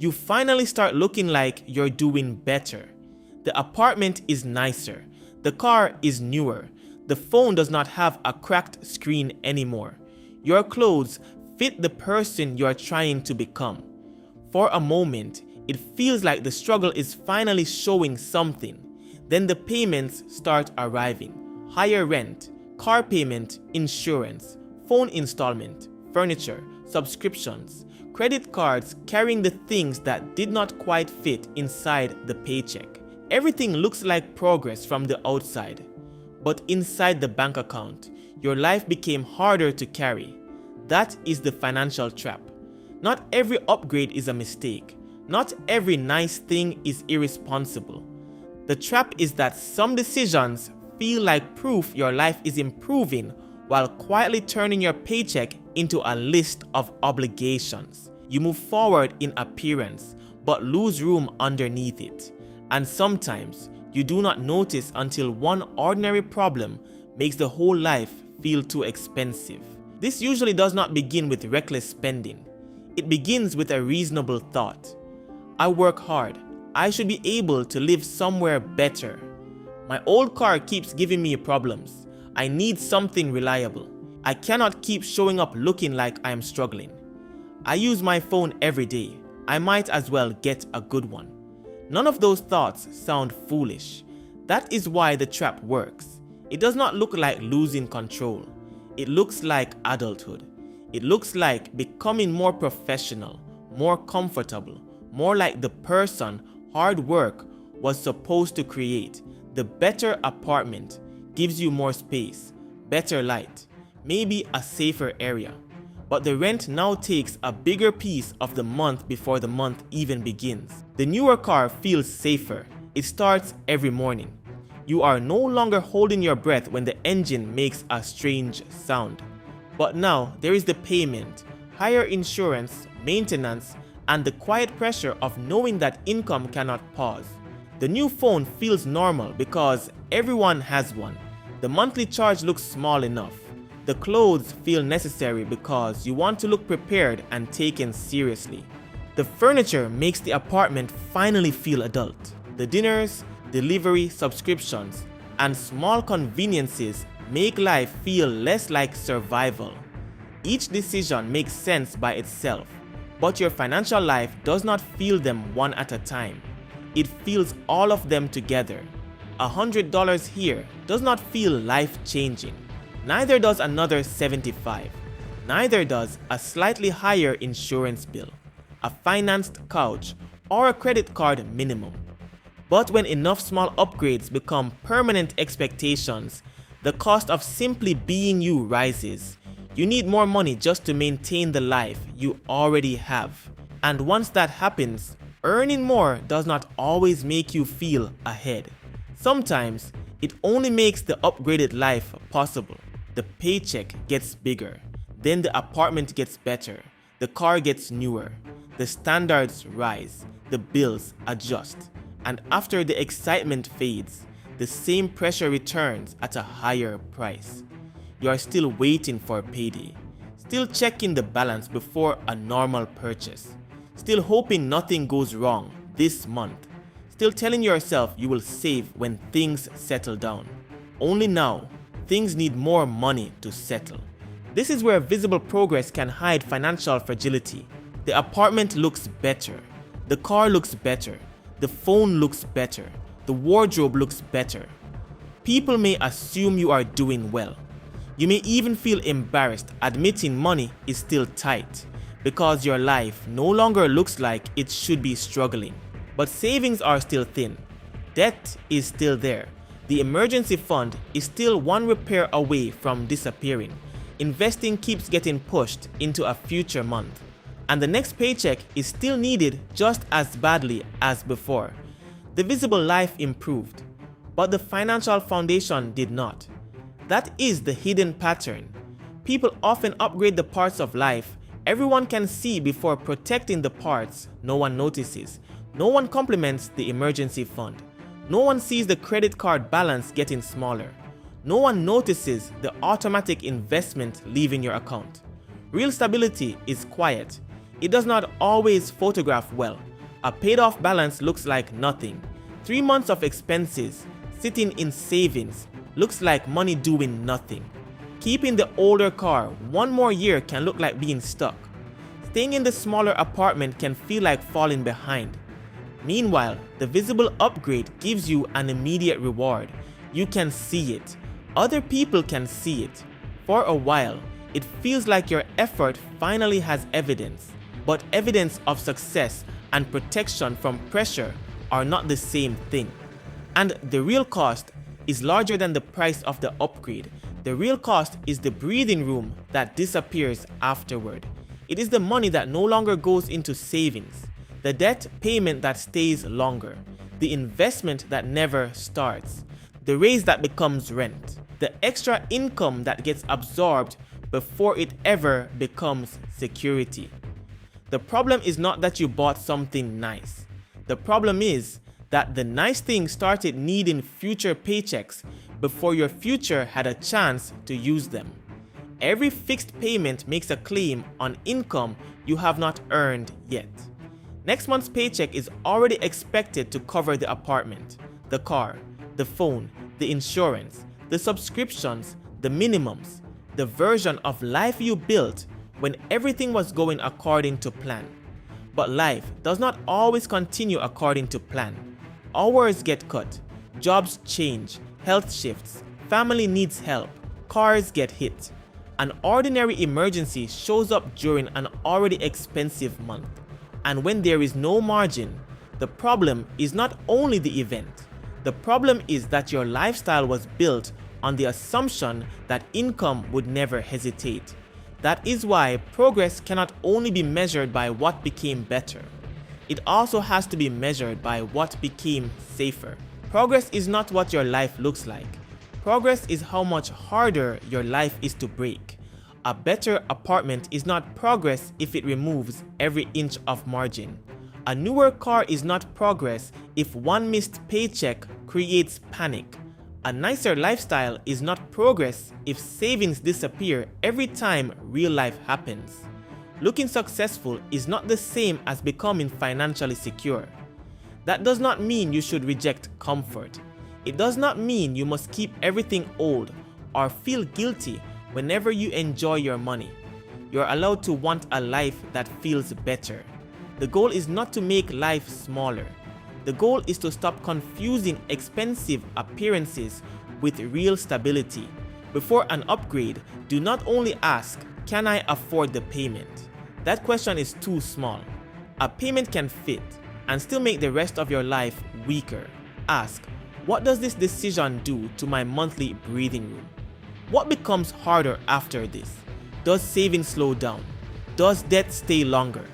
You finally start looking like you're doing better. The apartment is nicer. The car is newer. The phone does not have a cracked screen anymore. Your clothes fit the person you are trying to become. For a moment, it feels like the struggle is finally showing something. Then the payments start arriving. Higher rent, car payment, insurance, phone installment, furniture, subscriptions, credit cards carrying the things that did not quite fit inside the paycheck. Everything looks like progress from the outside, but inside the bank account, your life became harder to carry. That is the financial trap. Not every upgrade is a mistake. Not every nice thing is irresponsible. The trap is that some decisions feel like proof your life is improving while quietly turning your paycheck into a list of obligations. You move forward in appearance, but lose room underneath it. And sometimes, you do not notice until one ordinary problem makes the whole life feel too expensive. This usually does not begin with reckless spending. It begins with a reasonable thought. I work hard. I should be able to live somewhere better. My old car keeps giving me problems. I need something reliable. I cannot keep showing up looking like I am struggling. I use my phone every day. I might as well get a good one. None of those thoughts sound foolish. That is why the trap works. It does not look like losing control. It looks like adulthood. It looks like becoming more professional, more comfortable, more like the person hard work was supposed to create. The better apartment gives you more space, better light, maybe a safer area. But the rent now takes a bigger piece of the month before the month even begins. The newer car feels safer. It starts every morning. You are no longer holding your breath when the engine makes a strange sound. But now there is the payment, higher insurance, maintenance, and the quiet pressure of knowing that income cannot pause. The new phone feels normal because everyone has one. The monthly charge looks small enough. The clothes feel necessary because you want to look prepared and taken seriously. The furniture makes the apartment finally feel adult. The dinners, delivery, subscriptions, and small conveniences make life feel less like survival. Each decision makes sense by itself, but your financial life does not feel them one at a time. It feels all of them together. $100 here does not feel life-changing. Neither does another $75. Neither does a slightly higher insurance bill, a financed couch, or a credit card minimum. But when enough small upgrades become permanent expectations, the cost of simply being you rises. You need more money just to maintain the life you already have. And once that happens, earning more does not always make you feel ahead. Sometimes, it only makes the upgraded life possible. The paycheck gets bigger, then the apartment gets better, the car gets newer, the standards rise, the bills adjust, and after the excitement fades, the same pressure returns at a higher price. You are still waiting for payday, still checking the balance before a normal purchase, still hoping nothing goes wrong this month, still telling yourself you will save when things settle down. Only now, things need more money to settle. This is where visible progress can hide financial fragility. The apartment looks better. The car looks better. The phone looks better. The wardrobe looks better. People may assume you are doing well. You may even feel embarrassed admitting money is still tight because your life no longer looks like it should be struggling. But savings are still thin. Debt is still there. The emergency fund is still one repair away from disappearing. Investing keeps getting pushed into a future month. And the next paycheck is still needed just as badly as before. The visible life improved, but the financial foundation did not. That is the hidden pattern. People often upgrade the parts of life everyone can see before protecting the parts no one notices. No one compliments the emergency fund. No one sees the credit card balance getting smaller. No one notices the automatic investment leaving your account. Real stability is quiet. It does not always photograph well. A paid-off balance looks like nothing. 3 months of expenses sitting in savings looks like money doing nothing. Keeping the older car 1 more year can look like being stuck. Staying in the smaller apartment can feel like falling behind. Meanwhile, the visible upgrade gives you an immediate reward. You can see it. Other people can see it. For a while, it feels like your effort finally has evidence, but evidence of success and protection from pressure are not the same thing. And the real cost is larger than the price of the upgrade. The real cost is the breathing room that disappears afterward. It is the money that no longer goes into savings, the debt payment that stays longer, the investment that never starts, the raise that becomes rent, the extra income that gets absorbed before it ever becomes security. The problem is not that you bought something nice. The problem is that the nice thing started needing future paychecks before your future had a chance to use them. Every fixed payment makes a claim on income you have not earned yet. Next month's paycheck is already expected to cover the apartment, the car, the phone, the insurance, the subscriptions, the minimums, the version of life you built when everything was going according to plan. But life does not always continue according to plan. Hours get cut, jobs change, health shifts, family needs help, cars get hit. An ordinary emergency shows up during an already expensive month. And when there is no margin, the problem is not only the event. The problem is that your lifestyle was built on the assumption that income would never hesitate. That is why progress cannot only be measured by what became better. It also has to be measured by what became safer. Progress is not what your life looks like. Progress is how much harder your life is to break. A better apartment is not progress if it removes every inch of margin. A newer car is not progress if one missed paycheck creates panic. A nicer lifestyle is not progress if savings disappear every time real life happens. Looking successful is not the same as becoming financially secure. That does not mean you should reject comfort. It does not mean you must keep everything old or feel guilty whenever you enjoy your money. You're allowed to want a life that feels better. The goal is not to make life smaller. The goal is to stop confusing expensive appearances with real stability. Before an upgrade, do not only ask, "Can I afford the payment?" That question is too small. A payment can fit and still make the rest of your life weaker. Ask, what does this decision do to my monthly breathing room? What becomes harder after this? Does saving slow down? Does debt stay longer?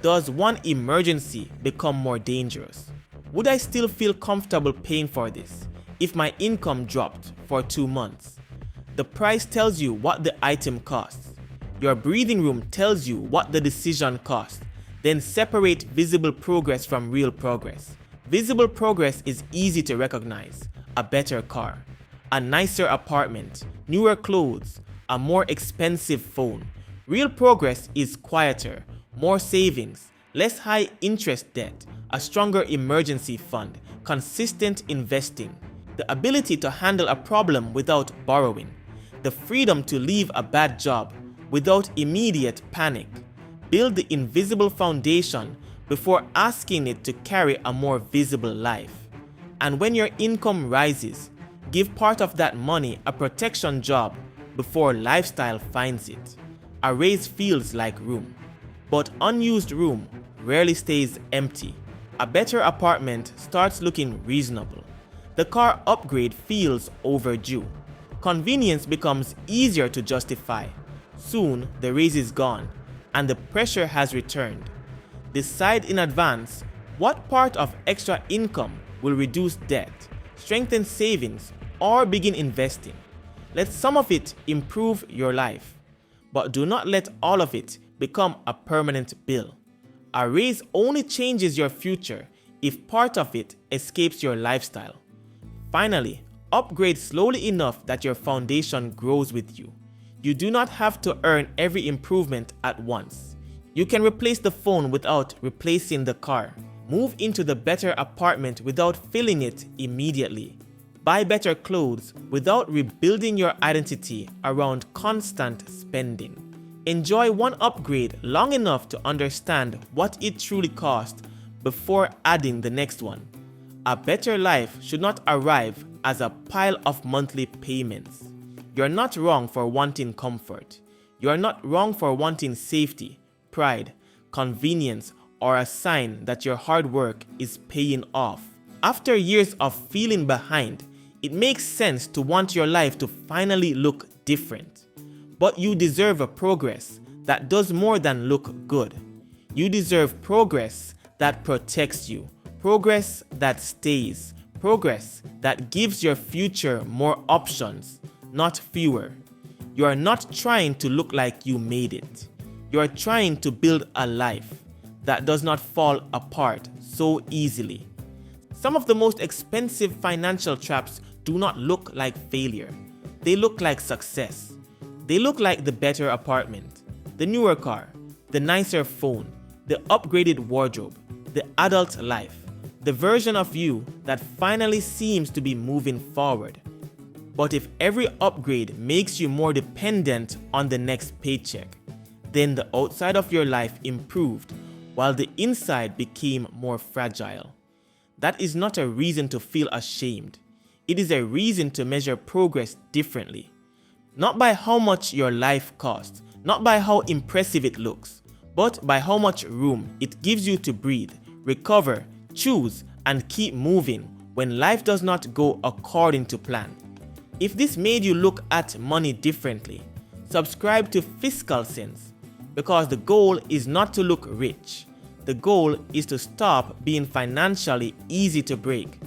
Does one emergency become more dangerous? Would I still feel comfortable paying for this if my income dropped for 2 months? The price tells you what the item costs. Your breathing room tells you what the decision costs. Then separate visible progress from real progress. Visible progress is easy to recognize. A better car, a nicer apartment, newer clothes, a more expensive phone. Real progress is quieter, more savings, less high interest debt, a stronger emergency fund, consistent investing, the ability to handle a problem without borrowing, the freedom to leave a bad job without immediate panic. Build the invisible foundation before asking it to carry a more visible life. And when your income rises, give part of that money a protection job before lifestyle finds it. A raise feels like room, but unused room rarely stays empty. A better apartment starts looking reasonable. The car upgrade feels overdue. Convenience becomes easier to justify. Soon the raise is gone and the pressure has returned. Decide in advance what part of extra income will reduce debt, strengthen savings, or begin investing. Let some of it improve your life, but do not let all of it become a permanent bill. A raise only changes your future if part of it escapes your lifestyle. Finally, upgrade slowly enough that your foundation grows with you. You do not have to earn every improvement at once. You can replace the phone without replacing the car. Move into the better apartment without filling it immediately. Buy better clothes without rebuilding your identity around constant spending. Enjoy one upgrade long enough to understand what it truly costs before adding the next one. A better life should not arrive as a pile of monthly payments. You're not wrong for wanting comfort. You're not wrong for wanting safety, pride, convenience, or a sign that your hard work is paying off. After years of feeling behind, it makes sense to want your life to finally look different. But you deserve a progress that does more than look good. You deserve progress that protects you, progress that stays, progress that gives your future more options, not fewer. You are not trying to look like you made it. You are trying to build a life that does not fall apart so easily. Some of the most expensive financial traps do not look like failure. They look like success. They look like the better apartment, the newer car, the nicer phone, the upgraded wardrobe, the adult life, the version of you that finally seems to be moving forward. But if every upgrade makes you more dependent on the next paycheck, then the outside of your life improved while the inside became more fragile. That is not a reason to feel ashamed. It is a reason to measure progress differently. Not by how much your life costs, not by how impressive it looks, but by how much room it gives you to breathe, recover, choose, and keep moving when life does not go according to plan. If this made you look at money differently, subscribe to Fiscal Sense, because the goal is not to look rich. The goal is to stop being financially easy to break.